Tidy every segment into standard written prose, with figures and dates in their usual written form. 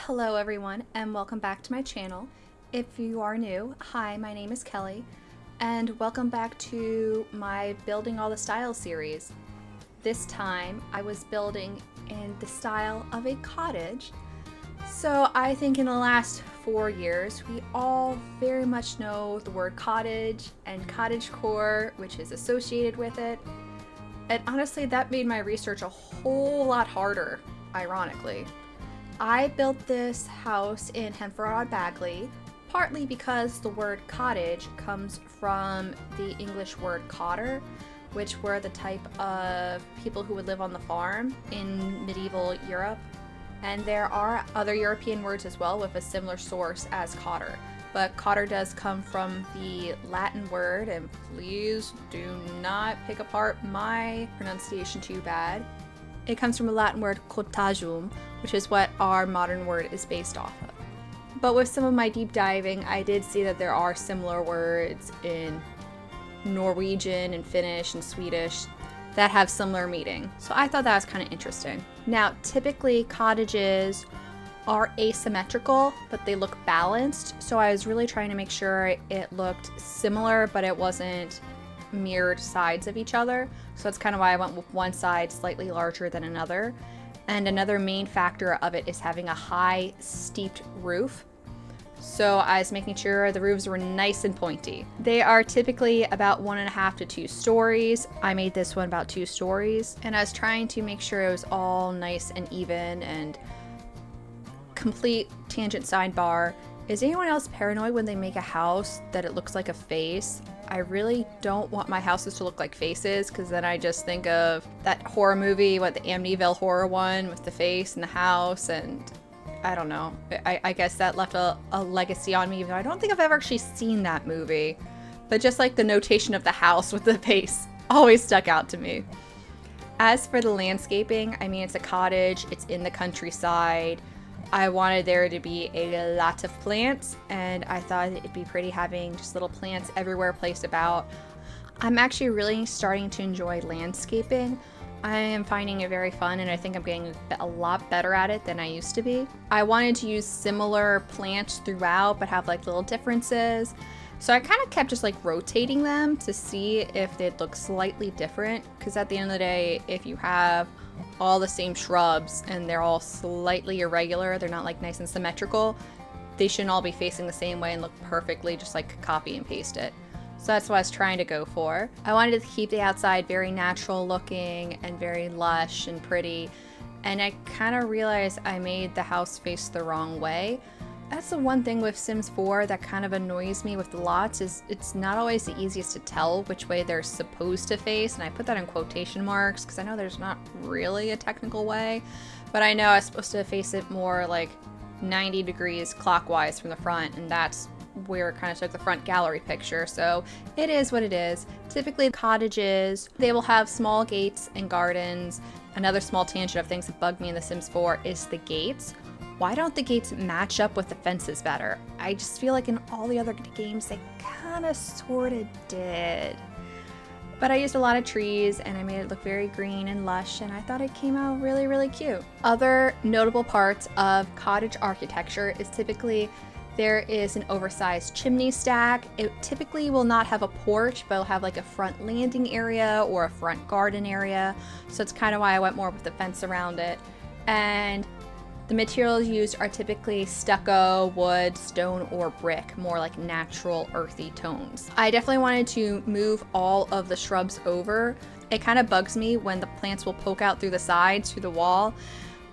Hello everyone and welcome back to my channel. If you are new, hi, my name is Kelly and welcome back to my Building All the Styles series. This time I was building in the style of a cottage. So I think in the last 4 years we all very much know the word cottage and cottagecore, which is associated with it. And honestly, that made my research a whole lot harder, ironically. I built this house in Henford-on-Bagley, partly because the word cottage comes from the English word cotter, which were the type of people who would live on the farm in medieval Europe. And there are other European words as well with a similar source as cotter. But cotter does come from the Latin word, and please do not pick apart my pronunciation too bad. It comes from a Latin word cottagium, which is what our modern word is based off of. But with some of my deep diving, I did see that there are similar words in Norwegian and Finnish and Swedish that have similar meaning. So I thought that was kind of interesting. Now, typically cottages are asymmetrical, but they look balanced. So I was really trying to make sure it looked similar, but it wasn't mirrored sides of each other. So that's kind of why I went with one side slightly larger than another. And another main factor of it is having a high steeped roof. So I was making sure the roofs were nice and pointy. They are typically about 1.5 to 2 stories. I made this one about 2 stories, and I was trying to make sure it was all nice and even. And complete tangent sidebar, is anyone else paranoid when they make a house that it looks like a face? I really don't want my houses to look like faces, because then I just think of that horror movie, the Amityville horror one with the face and the house, and I don't know. I guess that left a legacy on me, even though I don't think I've ever actually seen that movie. But just like the notation of the house with the face always stuck out to me. As for the landscaping, I mean, it's a cottage, it's in the countryside. I wanted there to be a lot of plants, and I thought it'd be pretty having just little plants everywhere placed about. I'm actually really starting to enjoy landscaping. I am finding it very fun, and I think I'm getting a lot better at it than I used to be. I wanted to use similar plants throughout, but have like little differences. So I kind of kept just like rotating them to see if they'd look slightly different, because at the end of the day, if you have all the same shrubs and they're all slightly irregular, they're not like nice and symmetrical, they shouldn't all be facing the same way and look perfectly just like copy and paste it. So that's what I was trying to go for. I wanted to keep the outside very natural looking and very lush and pretty, and I kind of realized I made the house face the wrong way. That's the one thing with Sims 4 that kind of annoys me with the lots, is it's not always the easiest to tell which way they're supposed to face, and I put that in quotation marks because I know there's not really a technical way, but I know I was supposed to face it more like 90 degrees clockwise from the front, and that's where it kind of took the front gallery picture, so it is what it is. Typically cottages, they will have small gates and gardens. Another small tangent of things that bug me in The Sims 4 is the gates. Why don't the gates match up with the fences better? I just feel like in all the other games they kind of sort of did. But I used a lot of trees and I made it look very green and lush, and I thought it came out really, really cute. Other notable parts of cottage architecture is typically there is an oversized chimney stack. It typically will not have a porch, but it'll have like a front landing area or a front garden area. So it's kind of why I went more with the fence around it. And the materials used are typically stucco, wood, stone, or brick, more like natural earthy tones. I definitely wanted to move all of the shrubs over. It kind of bugs me when the plants will poke out through the sides, through the wall.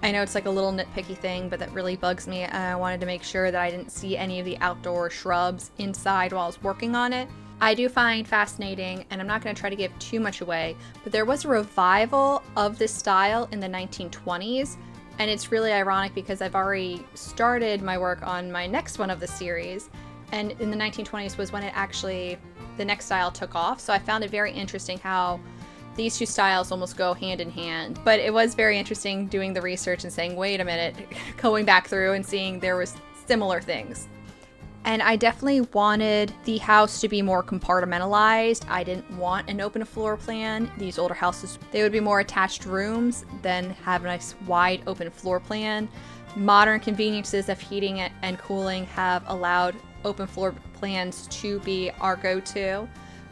I know it's like a little nitpicky thing, but that really bugs me. I wanted to make sure that I didn't see any of the outdoor shrubs inside while I was working on it. I do find fascinating, and I'm not going to try to give too much away, but there was a revival of this style in the 1920s. And it's really ironic because I've already started my work on my next one of the series, and in the 1920s was when it actually, the next style took off. So I found it very interesting how these two styles almost go hand in hand. But it was very interesting doing the research and saying, wait a minute, going back through and seeing there was similar things. And I definitely wanted the house to be more compartmentalized. I didn't want an open floor plan. These older houses, they would be more attached rooms than have a nice wide open floor plan. Modern conveniences of heating and cooling have allowed open floor plans to be our go-to.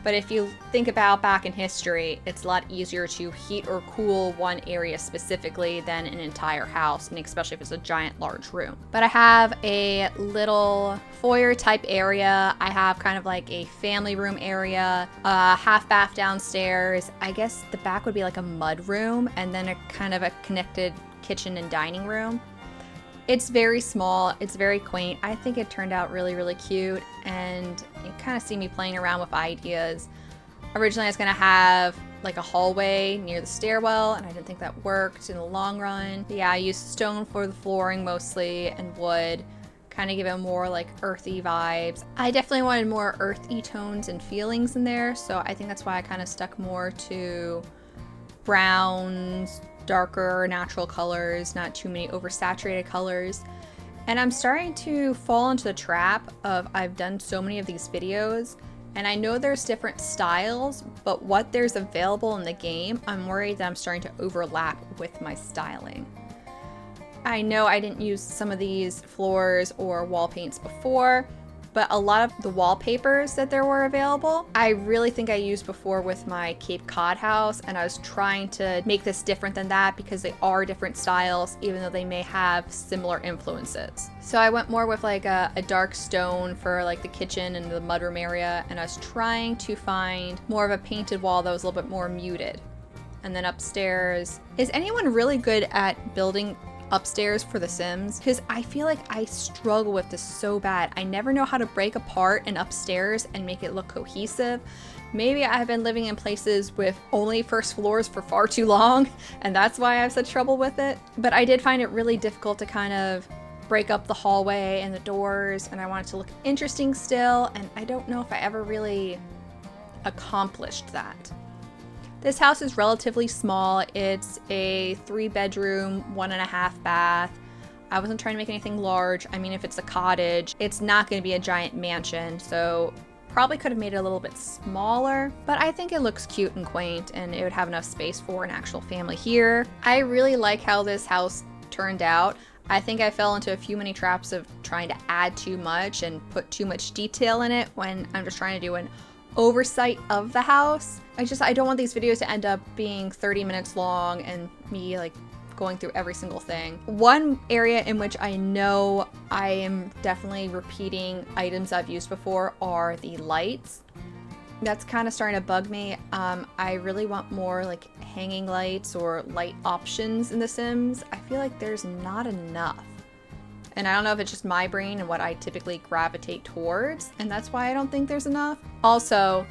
But if you think about back in history, it's a lot easier to heat or cool one area specifically than an entire house, and especially if it's a giant large room. But I have a little foyer type area. I have kind of like a family room area, a half bath downstairs. I guess the back would be like a mud room, and then a kind of a connected kitchen and dining room. It's very small, it's very quaint. I think it turned out really, really cute, and you kind of see me playing around with ideas. Originally I was gonna have like a hallway near the stairwell, and I didn't think that worked in the long run. But yeah, I used stone for the flooring mostly and wood, kind of give it more like earthy vibes. I definitely wanted more earthy tones and feelings in there, so I think that's why I kind of stuck more to browns, darker natural colors, not too many oversaturated colors. And I'm starting to fall into the trap of I've done so many of these videos, and I know there's different styles, but what there's available in the game, I'm worried that I'm starting to overlap with my styling. I know I didn't use some of these floors or wall paints before, but a lot of the wallpapers that there were available, I really think I used before with my Cape Cod house, and I was trying to make this different than that because they are different styles, even though they may have similar influences. So I went more with like a dark stone for like the kitchen and the mudroom area, and I was trying to find more of a painted wall that was a little bit more muted. And then upstairs, is anyone really good at building upstairs for The Sims? Because I feel like I struggle with this so bad. I never know how to break apart an upstairs and make it look cohesive. Maybe I've been living in places with only first floors for far too long, and that's why I have such trouble with it. But I did find it really difficult to kind of break up the hallway and the doors, and I want it to look interesting still, and I don't know if I ever really accomplished that. This house is relatively small. It's a 3-bedroom, 1.5 bath. I wasn't trying to make anything large. I mean, if it's a cottage, it's not going to be a giant mansion, so probably could have made it a little bit smaller, but I think it looks cute and quaint, and it would have enough space for an actual family here. I really like how this house turned out. I think I fell into a few many traps of trying to add too much and put too much detail in it when I'm just trying to do an oversight of the house. I don't want these videos to end up being 30 minutes long and me like going through every single thing. One area in which I know I am definitely repeating items I've used before are the lights. That's kind of starting to bug me. I really want more like hanging lights or light options in The Sims. I feel like there's not enough. And I don't know if it's just my brain and what I typically gravitate towards, and that's why I don't think there's enough. Also,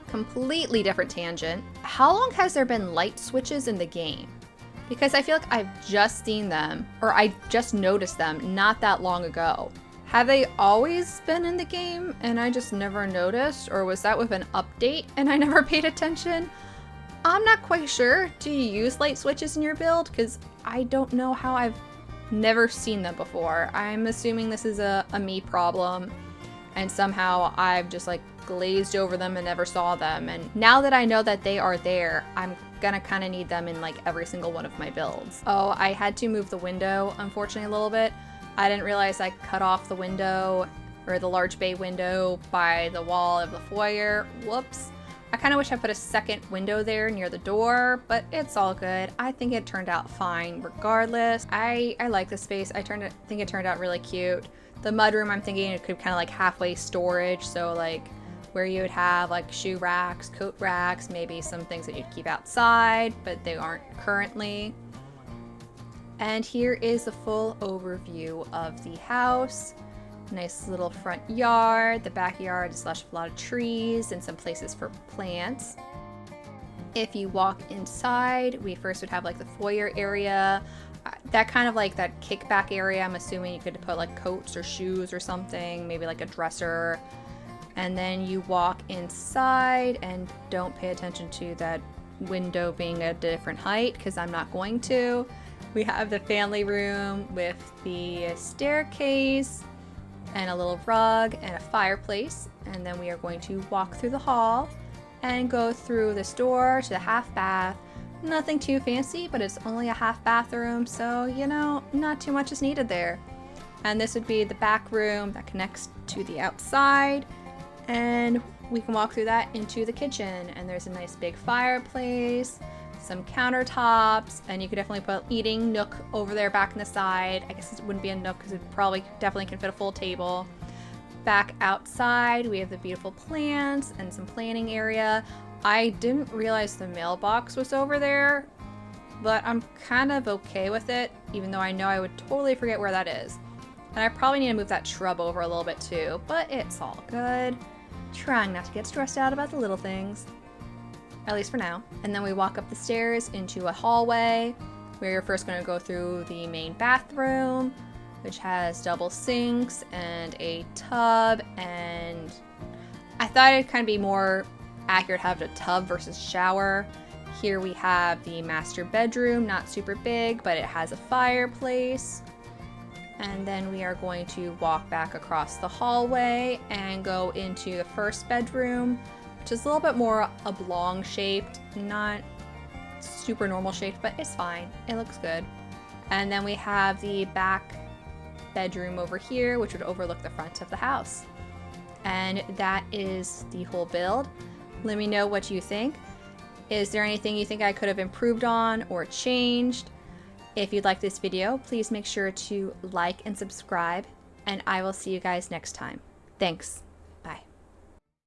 completely different tangent. How long has there been light switches in the game? Because I feel like I've just seen them, or I just noticed them not that long ago. Have they always been in the game and I just never noticed, or was that with an update and I never paid attention? I'm not quite sure. Do you use light switches in your build? Because I don't know how I've never seen them before. I'm assuming this is a me problem, and somehow I've just like glazed over them and never saw them. And now that I know that they are there, I'm gonna kind of need them in like every single one of my builds. Oh, I had to move the window, unfortunately, a little bit. I didn't realize I cut off the window, or the large bay window, by the wall of the foyer. Whoops. I kind of wish I put a second window there near the door, but it's all good. I think it turned out fine regardless. I like the space. I think it turned out really cute. The mudroom, I'm thinking it could kind of like halfway storage, so like where you would have like shoe racks, coat racks, maybe some things that you'd keep outside, but they aren't currently. And here is the full overview of the house. Nice little front yard. The backyard is lush with a lot of trees and some places for plants. If you walk inside, we first would have like the foyer area. That kind of like that kickback area, I'm assuming you could put like coats or shoes or something, maybe like a dresser. And then you walk inside, and don't pay attention to that window being a different height because I'm not going to. We have the family room with the staircase. and a little rug and a fireplace. And then we are going to walk through the hall and go through this door to the half bath. Nothing too fancy, but it's only a half bathroom, so you know, not too much is needed there. And this would be the back room that connects to the outside, and we can walk through that into the kitchen. And there's a nice big fireplace, some countertops, and you could definitely put eating nook over there back in the side. I guess it wouldn't be a nook because it probably definitely can fit a full table. Back outside, we have the beautiful plants and some planting area. I didn't realize the mailbox was over there, but I'm kind of okay with it, even though I know I would totally forget where that is. And I probably need to move that shrub over a little bit too, but it's all good. Trying not to get stressed out about the little things, at least for now. And then we walk up the stairs into a hallway. We're first going to go through the main bathroom, which has double sinks and a tub, and I thought it'd kind of be more accurate to have a tub versus shower. Here we have the master bedroom, not super big, but it has a fireplace. And then we are going to walk back across the hallway and go into the first bedroom, which is a little bit more oblong shaped, not super normal shaped, but it's fine. It looks good. And then we have the back bedroom over here, which would overlook the front of the house. And that is the whole build. Let me know what you think. Is there anything you think I could have improved on or changed? If you'd like this video, please make sure to like and subscribe, and I will see you guys next time. Thanks.